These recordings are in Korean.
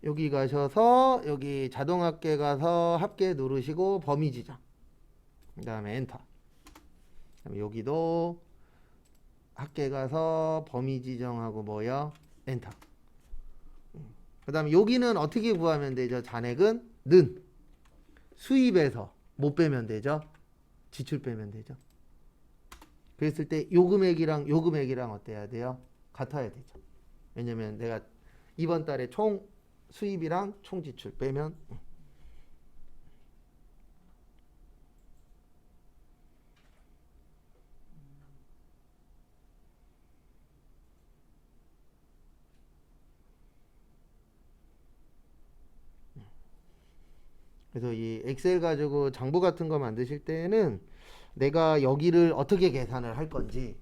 여기 가셔서 여기 자동 합계 가서 합계 누르시고 범위 지정. 그 다음에 엔터. 그다음에 여기도 합계 가서 범위 지정하고 뭐요? 엔터. 그 다음에 여기는 어떻게 구하면 되죠? 잔액은 는 수입에서 못 빼면 되죠? 지출 빼면 되죠? 그랬을 때 요 금액이랑 어때야 돼요? 같아야 되죠. 왜냐면 내가 이번 달에 총 수입이랑 총 지출 빼면 그래서 이 엑셀 가지고 장부 같은 거 만드실 때는 내가 여기를 어떻게 계산을 할 건지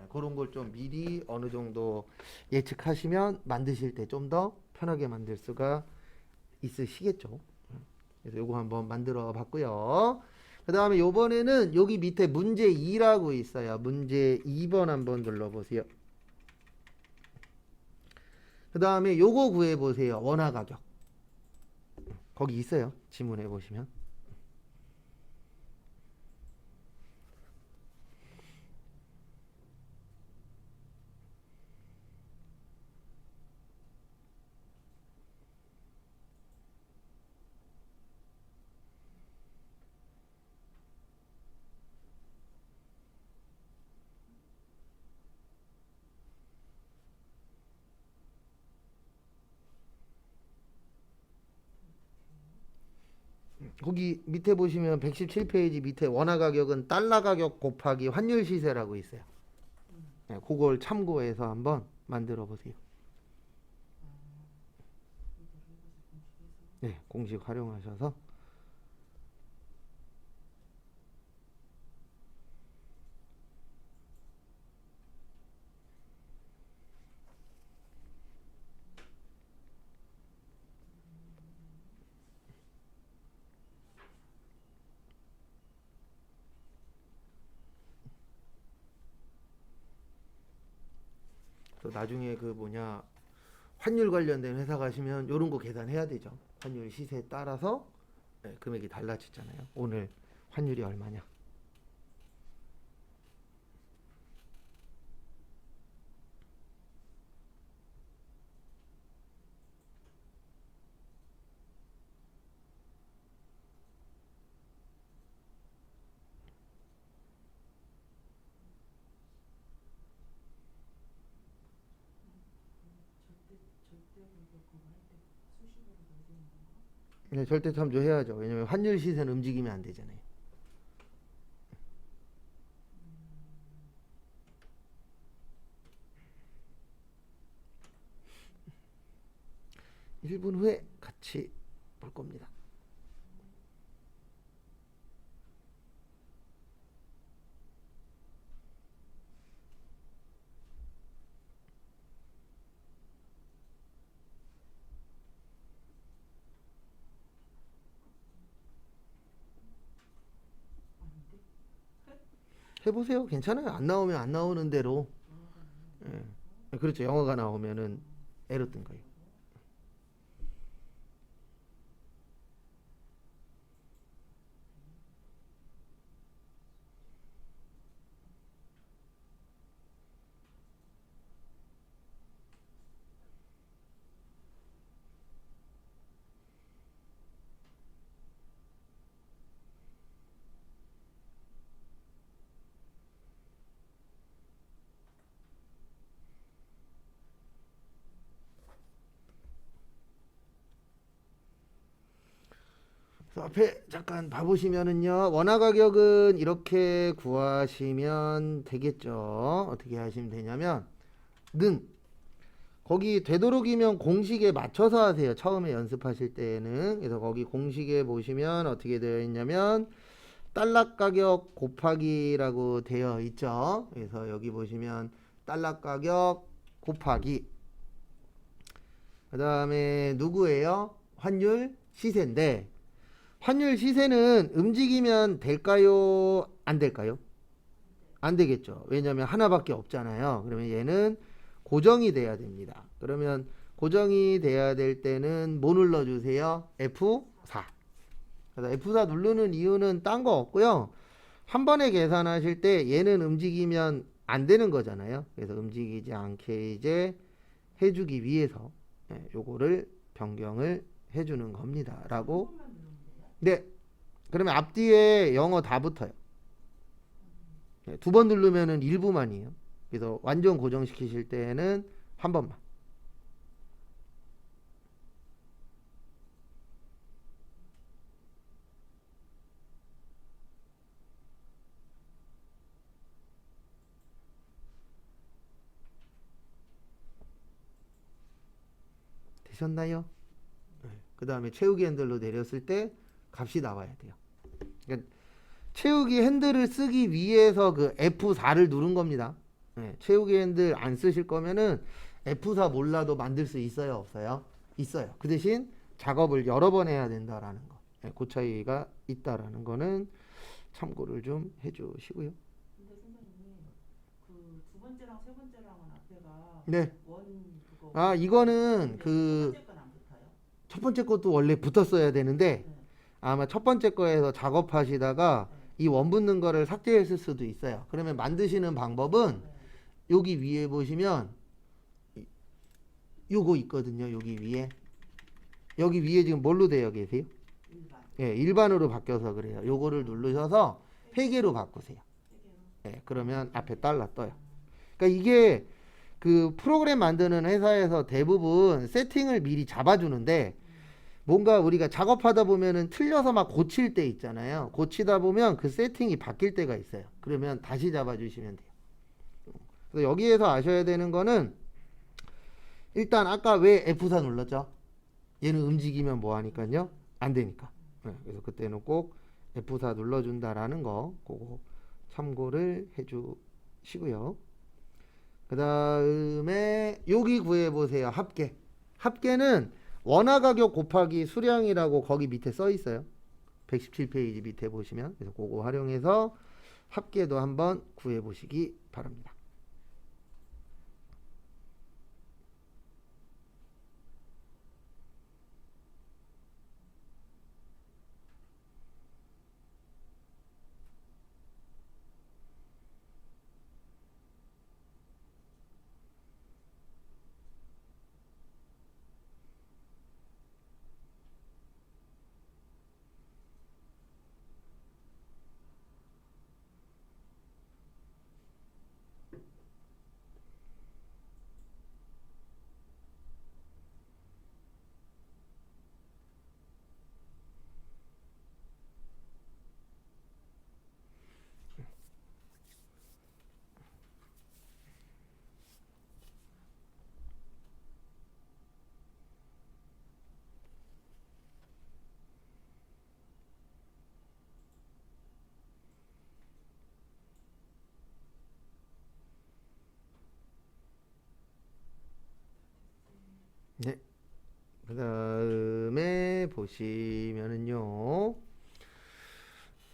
그런 걸 좀 미리 어느 정도 예측하시면 만드실 때 좀 더 편하게 만들 수가 있으시겠죠. 그래서 요거 한번 만들어 봤고요. 그 다음에 요번에는 여기 밑에 문제 2라고 있어요. 문제 2번 한번 눌러보세요. 그 다음에 요거 구해보세요. 원화 가격. 거기 있어요. 지문해 보시면. 거기 밑에 보시면 117페이지 밑에 원화 가격은 달러 가격 곱하기 환율 시세라고 있어요. 네, 그걸 참고해서 한번 만들어 보세요. 네, 공식 활용하셔서 또 나중에 그 뭐냐 환율 관련된 회사 가시면 이런 거 계산해야 되죠. 환율 시세에 따라서 네, 금액이 달라지잖아요. 오늘 환율이 얼마냐. 네, 절대 참조해야죠. 왜냐면 환율 시세는 움직이면 안 되잖아요. 1분 후에 같이 볼 겁니다. 해보세요. 괜찮아요. 안 나오면 안 나오는 대로. 예. 그렇죠. 영어가 나오면은 에러 뜬 거예요. 그래서 앞에 잠깐 봐보시면은요. 원화 가격은 이렇게 구하시면 되겠죠. 어떻게 하시면 되냐면 는 거기 되도록이면 공식에 맞춰서 하세요. 처음에 연습하실 때는. 그래서 거기 공식에 보시면 어떻게 되어 있냐면 달러 가격 곱하기라고 되어 있죠. 그래서 여기 보시면 달러 가격 곱하기 그 다음에 누구예요? 환율 시세인데 환율 시세는 움직이면 될까요? 안 될까요? 안 되겠죠. 왜냐하면 하나밖에 없잖아요. 그러면 얘는 고정이 돼야 됩니다. 그러면 고정이 돼야 될 때는 뭐 눌러주세요? F4. 그래서 F4 누르는 이유는 딴 거 없고요. 한 번에 계산하실 때 얘는 움직이면 안 되는 거잖아요. 그래서 움직이지 않게 이제 해주기 위해서 요거를 변경을 해주는 겁니다. 라고. 네. 그러면 앞뒤에 영어 다 붙어요. 두 번 누르면은 일부만이에요. 그래서 완전 고정시키실 때에는 한 번만. 되셨나요? 그 다음에 채우기 핸들로 내렸을 때 값이 나와야 돼요. 그러니까 채우기 핸들을 쓰기 위해서 그 F4를 누른 겁니다. 채우기 핸들 안 쓰실 거면은 F4 몰라도 만들 수 있어요, 없어요? 있어요. 그 대신 작업을 여러 번 해야 된다라는 거. 그 차이가 있다라는 거는 참고를 좀 해주시고요. 근데 선생님 그 두 번째랑 세 번째랑은 앞에가 네. 원 그거 아, 이거는 첫 그 번째 건 안 붙어요? 첫 번째 것도 원래 붙었어야 되는데 네. 아마 첫 번째 거에서 작업하시다가 네. 이 원 붙는 거를 삭제했을 수도 있어요. 그러면 만드시는 방법은 네. 여기 위에 보시면 요거 있거든요. 여기 위에. 여기 위에 지금 뭘로 되어 계세요? 일반 예, 일반으로 바뀌어서 그래요. 요거를 누르셔서 회계로 바꾸세요. 세 개로. 예, 그러면 앞에 달러 떠요. 그러니까 이게 그 프로그램 만드는 회사에서 대부분 세팅을 미리 잡아주는데 뭔가 우리가 작업하다 보면은 틀려서 막 고칠 때 있잖아요. 고치다 보면 그 세팅이 바뀔 때가 있어요. 그러면 다시 잡아주시면 돼요. 그래서 여기에서 아셔야 되는 거는 일단 아까 왜 F4 눌렀죠? 얘는 움직이면 뭐 하니까요? 안 되니까. 그래서 그때는 꼭 F4 눌러준다라는 거 그거 참고를 해주시고요. 그 다음에 여기 구해보세요. 합계. 합계는 원화 가격 곱하기 수량이라고 거기 밑에 써 있어요. 117페이지 밑에 보시면. 그래서 그거 활용해서 합계도 한번 구해보시기 바랍니다. 네. 그 다음에 보시면은요.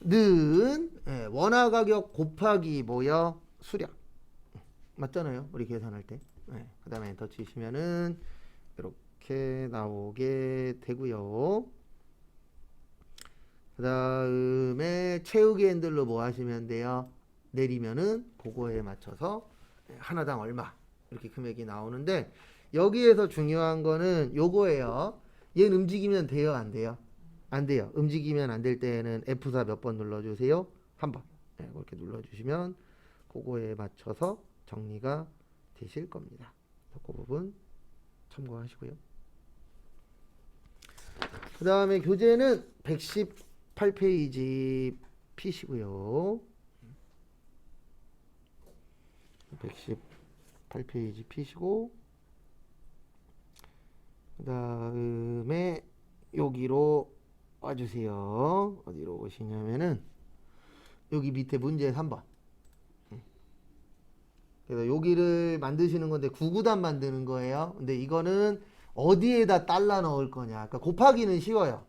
는 원화 가격 곱하기 뭐요? 수량. 맞잖아요. 우리 계산할 때. 그 다음에 엔터 치시면은 이렇게 나오게 되고요. 그 다음에 채우기 핸들로 뭐 하시면 돼요? 내리면은 그거에 맞춰서 하나당 얼마 이렇게 금액이 나오는데 여기에서 중요한 거는 요거예요. 얘는 움직이면 돼요, 안 돼요? 안 돼요. 움직이면 안 될 때에는 F4 몇 번 눌러주세요? 한 번. 그렇게 눌러주시면 그거에 맞춰서 정리가 되실 겁니다. 그 부분 참고하시고요. 그 다음에 교재는 118페이지 피시고요. 118페이지 피시고 그 다음에 여기로 와주세요. 어디로 오시냐면은 여기 밑에 문제 3번. 그래서 여기를 만드시는 건데 9구단 만드는 거예요. 근데 이거는 어디에다 달라 넣을 거냐. 그러니까 곱하기는 쉬워요.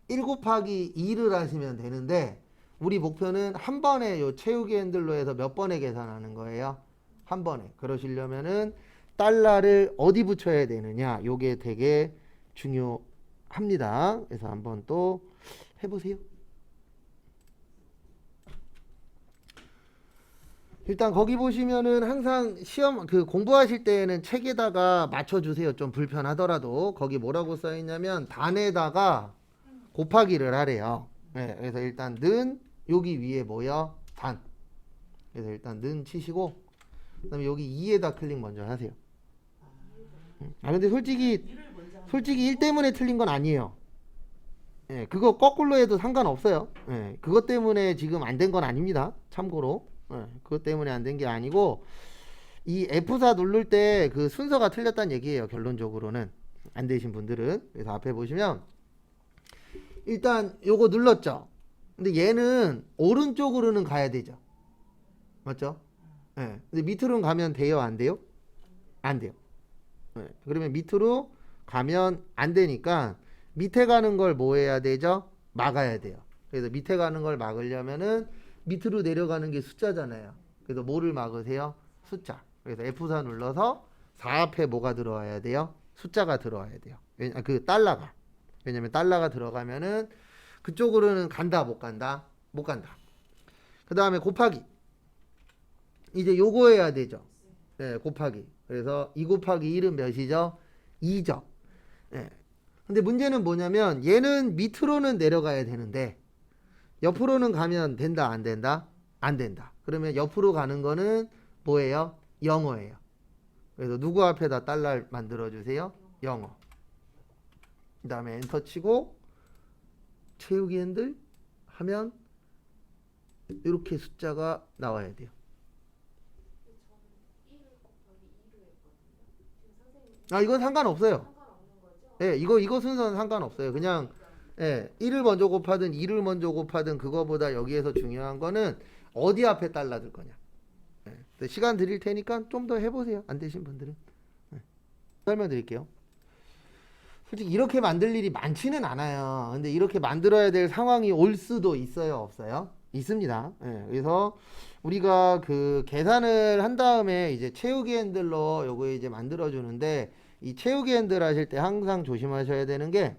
1 곱하기 2를 하시면 되는데 우리 목표는 한 번에 요 채우기 핸들로 해서 몇 번에 계산하는 거예요? 한 번에. 그러시려면은 달러를 어디 붙여야 되느냐, 요게 되게 중요합니다. 그래서 한번 또 해보세요. 일단 거기 보시면은 항상 시험 그 공부하실 때에는 책에다가 맞춰주세요. 좀 불편하더라도 거기 뭐라고 써있냐면 단에다가 곱하기를 하래요. 네, 그래서 일단 는 여기 위에 뭐야? 단. 그래서 일단 는 치시고 그다음에 여기 2에다 클릭 먼저 하세요. 아 근데 솔직히 일을 먼저 하는 1 때문에 틀린 건 아니에요. 예, 그거 거꾸로 해도 상관없어요. 예, 그것 때문에 지금 안 된 건 아닙니다. 참고로. 예, 그것 때문에 안 된 게 아니고 이 F4 누를 때 그 순서가 틀렸다는 얘기예요. 결론적으로는 안 되신 분들은. 그래서 앞에 보시면 일단 요거 눌렀죠. 근데 얘는 오른쪽으로는 가야 되죠. 맞죠? 예. 근데 밑으로는 가면 돼요, 안 돼요? 안 돼요. 예. 그러면 밑으로 가면 안 되니까 밑에 가는 걸 뭐 해야 되죠? 막아야 돼요. 그래서 밑에 가는 걸 막으려면은 밑으로 내려가는 게 숫자잖아요. 그래서 뭐를 막으세요? 숫자. 그래서 F4 눌러서 4 앞에 뭐가 들어와야 돼요? 숫자가 들어와야 돼요. 그 달러가. 왜냐면 달러가 들어가면은 그쪽으로는 간다, 못 간다? 못 간다. 그 다음에 곱하기. 이제 요거 해야 되죠. 네, 곱하기. 그래서 2 곱하기 1은 몇이죠? 2죠. 네. 근데 문제는 뭐냐면 얘는 밑으로는 내려가야 되는데 옆으로는 가면 된다, 안 된다? 안 된다. 그러면 옆으로 가는 거는 뭐예요? 영어예요. 그래서 누구 앞에다 달러를 만들어 주세요? 영어. 그 다음에 엔터 치고 채우기 핸들 하면 이렇게 숫자가 나와야 돼요. 아, 이건 상관없어요. 예, 이거 순서는 상관없어요. 그냥, 예, 1을 먼저 곱하든 2를 먼저 곱하든 그거보다 여기에서 중요한 거는 어디 앞에 달라 들 거냐. 예, 시간 드릴 테니까 좀 더 해보세요. 안 되신 분들은. 예, 설명드릴게요. 솔직히 이렇게 만들 일이 많지는 않아요. 근데 이렇게 만들어야 될 상황이 올 수도 있어요, 없어요? 있습니다. 예, 그래서 우리가 그 계산을 한 다음에 이제 채우기 핸들로 요거 이제 만들어 주는데 이 채우기 핸들 하실 때 항상 조심하셔야 되는 게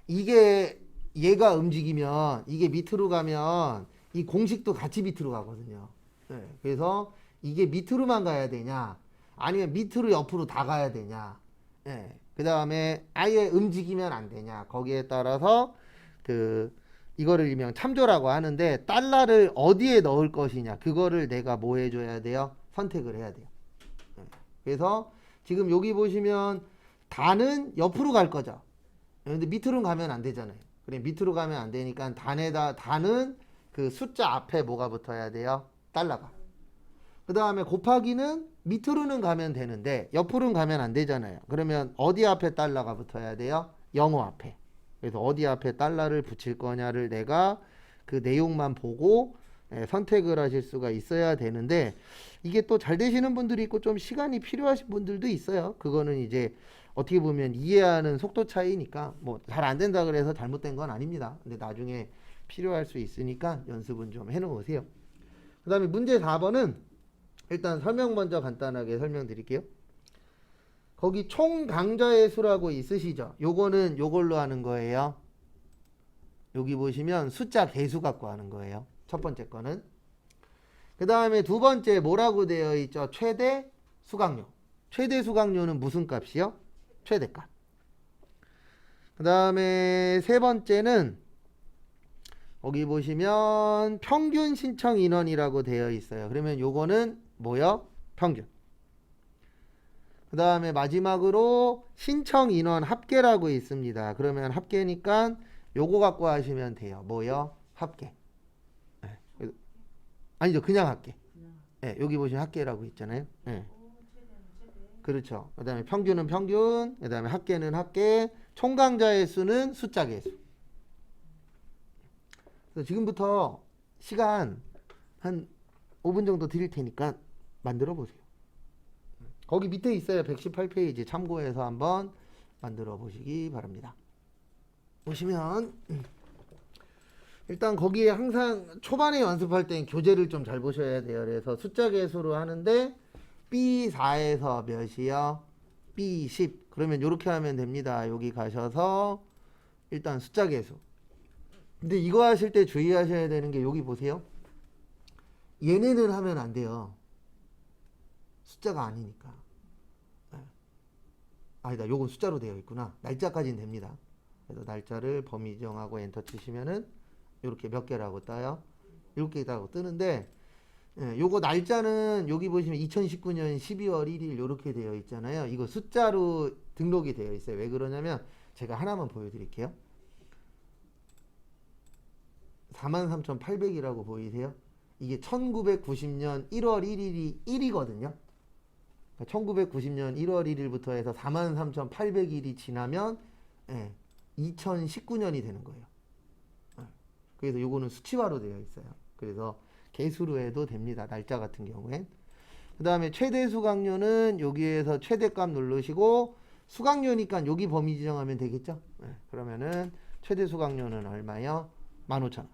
이게 얘가 움직이면 이게 밑으로 가면 이 공식도 같이 밑으로 가거든요. 예, 그래서 이게 밑으로만 가야 되냐 아니면 밑으로 옆으로 다 가야 되냐. 예, 그 다음에 아예 움직이면 안 되냐. 거기에 따라서 그 이거를 일명 참조라고 하는데 달러를 어디에 넣을 것이냐 그거를 내가 뭐 해줘야 돼요? 선택을 해야 돼요. 예, 그래서 지금 여기 보시면 단은 옆으로 갈 거죠. 근데 밑으로 가면 안 되잖아요. 그래 밑으로 가면 안 되니까 단은 그 숫자 앞에 뭐가 붙어야 돼요? 달러가. 그 다음에 곱하기는 밑으로는 가면 되는데 옆으로는 가면 안 되잖아요. 그러면 어디 앞에 달러가 붙어야 돼요? 영어 앞에. 그래서 어디 앞에 달러를 붙일 거냐를 내가 그 내용만 보고 선택을 하실 수가 있어야 되는데 이게 또 잘 되시는 분들이 있고 좀 시간이 필요하신 분들도 있어요. 그거는 이제 어떻게 보면 이해하는 속도 차이니까 뭐 잘 안 된다 그래서 잘못된 건 아닙니다. 근데 나중에 필요할 수 있으니까 연습은 좀 해놓으세요. 그 다음에 문제 4번은 일단 설명 먼저 간단하게 설명드릴게요. 거기 총 강자의 수라고 있으시죠? 요거는 요걸로 하는 거예요. 여기 보시면 숫자 개수 갖고 하는 거예요. 첫 번째 거는. 그 다음에 두 번째 뭐라고 되어 있죠? 최대 수강료. 최대 수강료는 무슨 값이요? 최대값. 그 다음에 세 번째는 거기 보시면 평균 신청 인원이라고 되어 있어요. 그러면 요거는 뭐요? 평균. 그 다음에 마지막으로 신청 인원 합계라고 있습니다. 그러면 합계니까 요거 갖고 하시면 돼요. 뭐요? 합계. 네. 아니죠. 그냥 합계. 네, 여기 보시면 합계라고 있잖아요. 네. 그렇죠. 그 다음에 평균은 평균, 그 다음에 합계는 합계, 총강자의 수는 숫자 개수. 그래서 지금부터 시간 한 5분 정도 드릴 테니까 만들어 보세요. 거기 밑에 있어요. 118페이지 참고해서 한번 만들어 보시기 바랍니다. 보시면 일단 거기에 항상 초반에 연습할 땐 교재를 좀 잘 보셔야 돼요. 그래서 숫자 개수로 하는데 B4에서 몇이요? B10. 그러면 이렇게 하면 됩니다. 여기 가셔서 일단 숫자 계수. 근데 이거 하실 때 주의하셔야 되는 게 여기 보세요. 얘네는 하면 안 돼요. 숫자가 아니니까. 아니다. 요건 숫자로 되어 있구나. 날짜까지는 됩니다. 그래서 날짜를 범위 정하고 엔터 치시면은 이렇게 몇 개라고 떠요? 7개라고 뜨는데 요거 날짜는 여기 보시면 2019년 12월 1일 이렇게 되어 있잖아요. 이거 숫자로 등록이 되어 있어요. 왜 그러냐면 제가 하나만 보여드릴게요. 43,800이라고 보이세요? 이게 1990년 1월 1일이 1이거든요. 1990년 1월 1일부터 해서 43,800일이 지나면 2019년이 되는 거예요. 그래서 요거는 수치화로 되어 있어요. 그래서 개수로 해도 됩니다. 날짜 같은 경우엔. 그 다음에 최대 수강료는 여기에서 최대값 누르시고 수강료니까 여기 범위 지정하면 되겠죠. 그러면은 최대 수강료는 얼마요? 15,000원.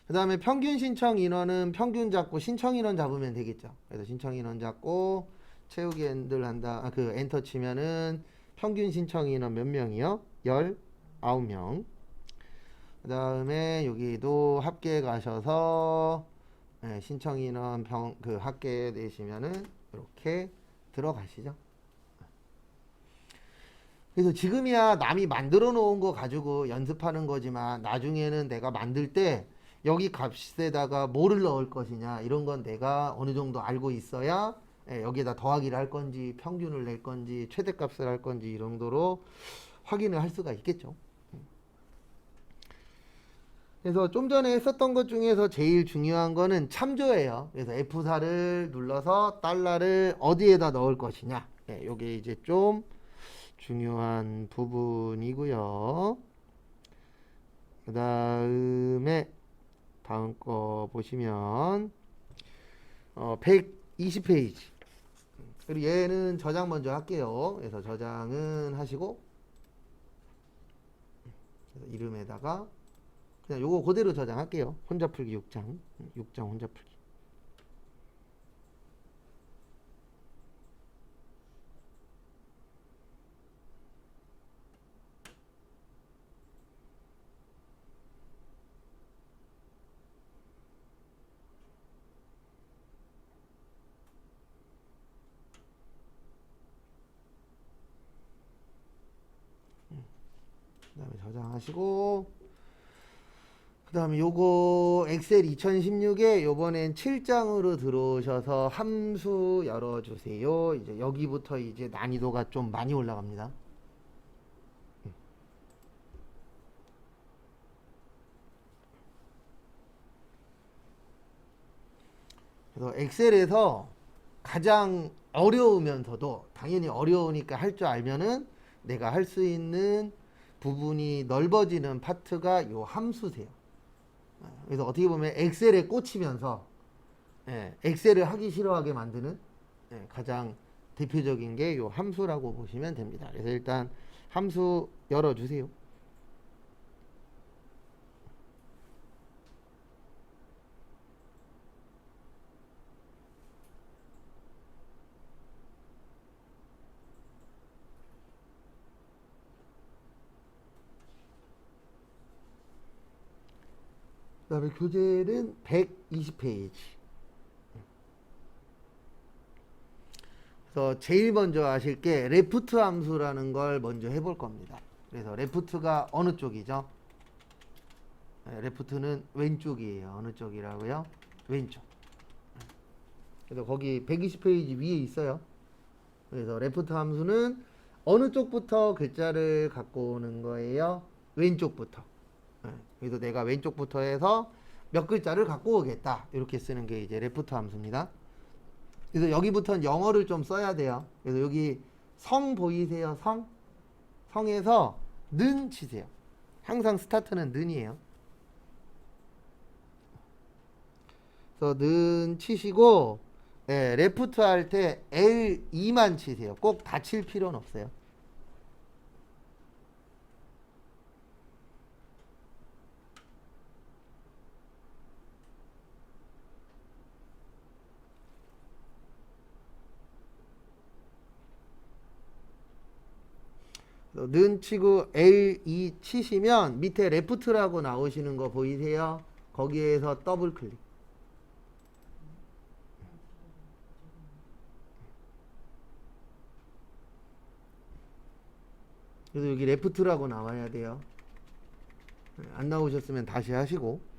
그 다음에 평균 신청 인원은 평균 잡고 신청 인원 잡으면 되겠죠. 그래서 신청 인원 잡고 채우기 엔들 한다. 그 엔터 치면은 평균 신청 인원 몇 명이요? 19명. 그 다음에 여기도 합계 가셔서 신청 인원 그 합계 내시면은 이렇게 들어가시죠. 그래서 지금이야 남이 만들어 놓은 거 가지고 연습하는 거지만 나중에는 내가 만들 때 여기 값에다가 뭐를 넣을 것이냐 이런 건 내가 어느 정도 알고 있어야 여기에다 더하기를 할 건지 평균을 낼 건지 최대값을 할 건지 이 정도로 확인을 할 수가 있겠죠. 그래서 좀 전에 했었던 것 중에서 제일 중요한 거는 참조예요. 그래서 F4를 눌러서 달러를 어디에다 넣을 것이냐. 요게 이제 좀 중요한 부분이고요. 그 다음에 다음 거 보시면 120페이지. 그리고 얘는 저장 먼저 할게요. 그래서 저장은 하시고 그래서 이름에다가 그냥 요거 그대로 저장할게요. 혼자 풀기 6장. 6장 혼자 풀기. 그 다음에 저장하시고 그 다음에 요거 엑셀 2016에 요번엔 7장으로 들어오셔서 함수 열어주세요. 이제 여기부터 이제 난이도가 좀 많이 올라갑니다. 그래서 엑셀에서 가장 어려우면서도 당연히 어려우니까 할 줄 알면은 내가 할 수 있는 부분이 넓어지는 파트가 요 함수세요. 그래서 어떻게 보면 엑셀에 꽂히면서 엑셀을 하기 싫어하게 만드는 가장 대표적인 게 요 함수라고 보시면 됩니다. 그래서 일단 함수 열어주세요. 그 다음에 교재는 120페이지. 그래서 제일 먼저 하실 게 레프트 함수라는 걸 먼저 해볼 겁니다. 그래서 레프트가 어느 쪽이죠? 레프트는 왼쪽이에요. 어느 쪽이라고요? 왼쪽. 그래서 거기 120페이지 위에 있어요. 그래서 레프트 함수는 어느 쪽부터 글자를 갖고 오는 거예요? 왼쪽부터. 그래서 내가 왼쪽부터 해서 몇 글자를 갖고 오겠다. 이렇게 쓰는 게 이제 레프트 함수입니다. 그래서 여기부터는 영어를 좀 써야 돼요. 그래서 여기 성 보이세요? 성? 성에서 는 치세요. 항상 스타트는 는이에요. 그래서 는 치시고 레프트 할 때 L2만 치세요. 꼭 다 칠 필요는 없어요. 는 치고 L2 치시면 밑에 레프트라고 나오시는 거 보이세요? 거기에서 더블 클릭. 그래서 여기 레프트라고 나와야 돼요. 안 나오셨으면 다시 하시고.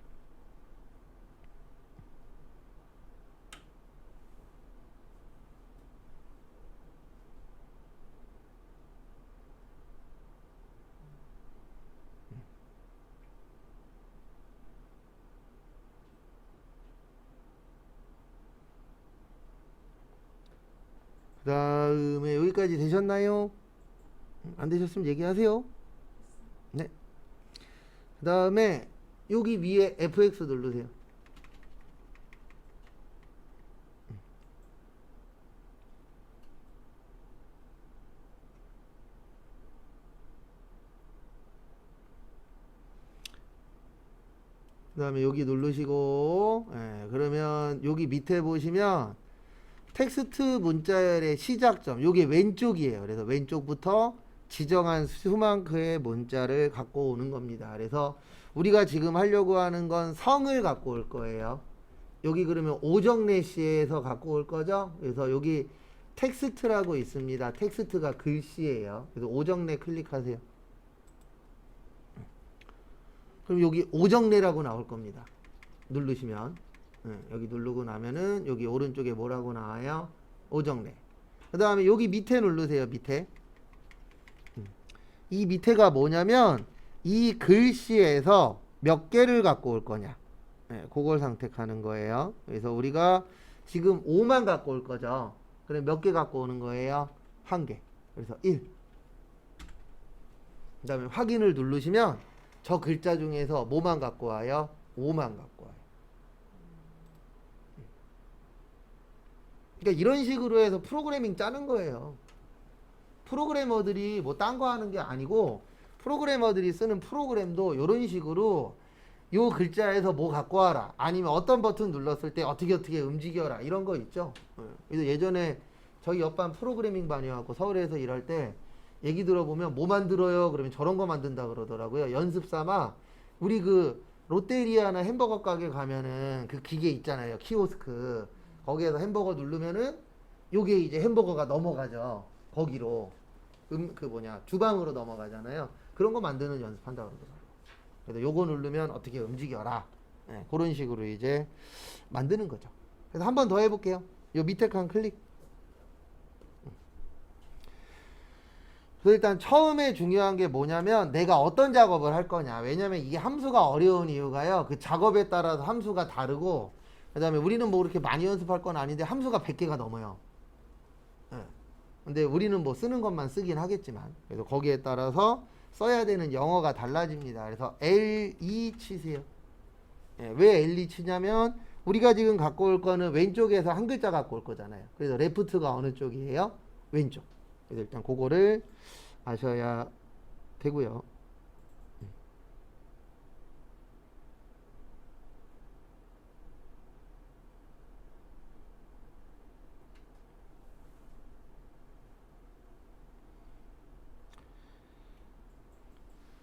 그 다음에 여기까지 되셨나요? 안 되셨으면 얘기하세요. 네. 그 다음에 여기 위에 FX 누르세요. 그 다음에 여기 누르시고, 그러면 여기 밑에 보시면 텍스트 문자열의 시작점, 요게 왼쪽이에요. 그래서 왼쪽부터 지정한 수만큼의 문자를 갖고 오는 겁니다. 그래서 우리가 지금 하려고 하는 건 성을 갖고 올 거예요. 여기 그러면 오정래시에서 갖고 올 거죠. 그래서 여기 텍스트라고 있습니다. 텍스트가 글씨예요. 그래서 오정래 클릭하세요. 그럼 여기 오정래라고 나올 겁니다. 누르시면 여기 누르고 나면은 여기 오른쪽에 뭐라고 나와요? 오정래. 그 다음에 여기 밑에 누르세요. 밑에. 이 밑에가 뭐냐면 이 글씨에서 몇 개를 갖고 올 거냐, 그걸 선택하는 거예요. 그래서 우리가 지금 5만 갖고 올 거죠. 그럼 몇 개 갖고 오는 거예요? 1개. 그래서 1. 그 다음에 확인을 누르시면 저 글자 중에서 뭐만 갖고 와요? 5만 갖고 와요. 그러니까 이런 식으로 해서 프로그래밍 짜는 거예요. 프로그래머들이 뭐 딴 거 하는 게 아니고, 프로그래머들이 쓰는 프로그램도 이런 식으로 요 글자에서 뭐 갖고 와라, 아니면 어떤 버튼 눌렀을 때 어떻게 움직여라, 이런 거 있죠. 그래서 예전에 저희 옆반 프로그래밍 반이었고 서울에서 일할 때 얘기 들어보면 뭐 만들어요? 그러면 저런 거 만든다 그러더라고요. 연습 삼아 우리 그 롯데리아나 햄버거 가게 가면은 그 기계 있잖아요. 키오스크. 거기에서 햄버거 누르면은 요게 이제 햄버거가 넘어가죠. 거기로 주방으로 넘어가잖아요. 그런 거 만드는 연습한다 그러더라고요. 그래서 요거 누르면 어떻게 움직여라, 그런 식으로 이제 만드는 거죠. 그래서 한 번 더 해볼게요. 요 밑에 칸 클릭. 그래서 일단 처음에 중요한 게 뭐냐면 내가 어떤 작업을 할 거냐. 왜냐면 이게 함수가 어려운 이유가요, 그 작업에 따라서 함수가 다르고, 그 다음에 우리는 뭐 그렇게 많이 연습할 건 아닌데 함수가 100개가 넘어요. 근데 우리는 뭐 쓰는 것만 쓰긴 하겠지만, 그래서 거기에 따라서 써야 되는 영어가 달라집니다. 그래서 L2 치세요. 왜 L2 치냐면 우리가 지금 갖고 올 거는 왼쪽에서 한 글자 갖고 올 거잖아요. 그래서 레프트가 어느 쪽이에요? 왼쪽. 그래서 일단 그거를 아셔야 되고요.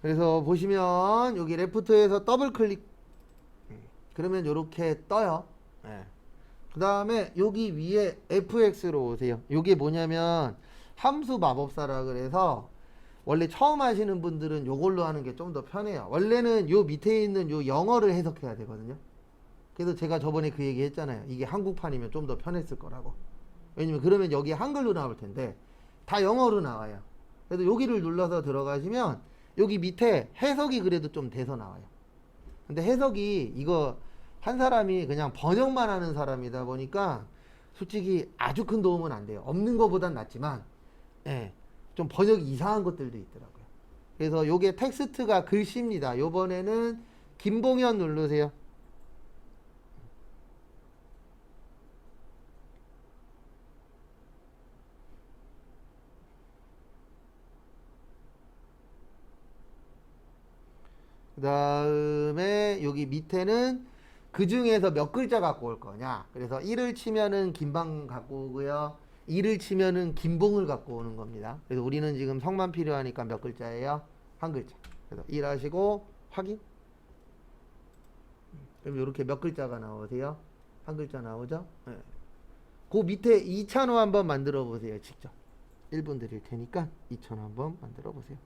그래서 보시면 여기 레프트에서 더블 클릭, 그러면 이렇게 떠요. 그 다음에 여기 위에 fx로 오세요. 이게 뭐냐면 함수 마법사라 그래서 원래 처음 하시는 분들은 요걸로 하는 게 좀 더 편해요. 원래는 요 밑에 있는 요 영어를 해석해야 되거든요. 그래서 제가 저번에 그 얘기 했잖아요. 이게 한국판이면 좀 더 편했을 거라고. 왜냐면 그러면 여기 한글로 나올 텐데 다 영어로 나와요. 그래서 여기를 눌러서 들어가시면 여기 밑에 해석이 그래도 좀 돼서 나와요. 근데 해석이 이거 한 사람이 그냥 번역만 하는 사람이다 보니까 솔직히 아주 큰 도움은 안 돼요. 없는 것보단 낫지만, 좀 번역이 이상한 것들도 있더라고요. 그래서 요게 텍스트가 글씨입니다. 요번에는 김봉현 누르세요. 그 다음에 여기 밑에는 그 중에서 몇 글자 갖고 올 거냐. 그래서 1을 치면은 김방 갖고 오고요. 2를 치면은 김봉을 갖고 오는 겁니다. 그래서 우리는 지금 성만 필요하니까 몇 글자예요? 한 글자. 그래서 1 하시고 확인. 그럼 이렇게 몇 글자가 나오세요? 한 글자 나오죠? 네. 그 밑에 2찬호 한번 만들어 보세요. 직접. 1분 드릴 테니까 2찬호 한번 만들어 보세요.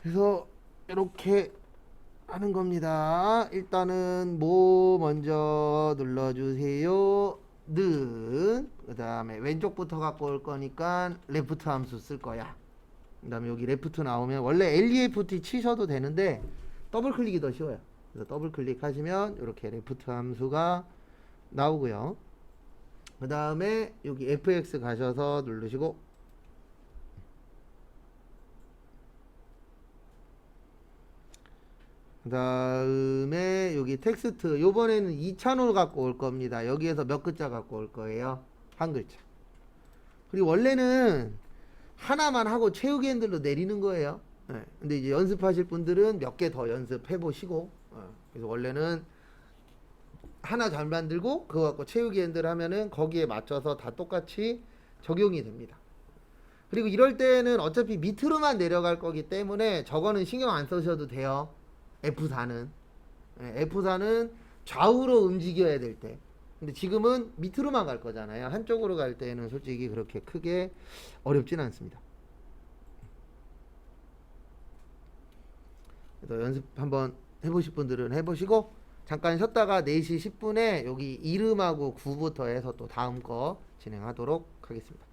그래서 이렇게 하는 겁니다. 일단은 뭐 먼저 눌러주세요. 는 그 다음에 왼쪽부터 갖고 올 거니까 레프트 함수 쓸 거야. 그 다음에 여기 레프트 나오면 원래 LEFT 치셔도 되는데 더블 클릭이 더 쉬워요. 그래서 더블 클릭하시면 이렇게 레프트 함수가 나오고요. 그 다음에 여기 FX 가셔서 누르시고 그 다음에 여기 텍스트 요번에는 2찬호를 갖고 올 겁니다. 여기에서 몇 글자 갖고 올 거예요? 한 글자. 그리고 원래는 하나만 하고 채우기 핸들로 내리는 거예요. 네. 근데 이제 연습하실 분들은 몇 개 더 연습해 보시고 그래서 원래는 하나 잘 만들고 그거 갖고 채우기 핸들 하면은 거기에 맞춰서 다 똑같이 적용이 됩니다. 그리고 이럴 때는 어차피 밑으로만 내려갈 거기 때문에 저거는 신경 안 쓰셔도 돼요. F4는 F4는 좌우로 움직여야 될 때. 근데 지금은 밑으로만 갈 거잖아요. 한쪽으로 갈 때는 솔직히 그렇게 크게 어렵진 않습니다. 그래서 연습 한번 해보실 분들은 해보시고 잠깐 쉬었다가 4시 10분에 여기 이름하고 구부터 해서 또 다음 거 진행하도록 하겠습니다.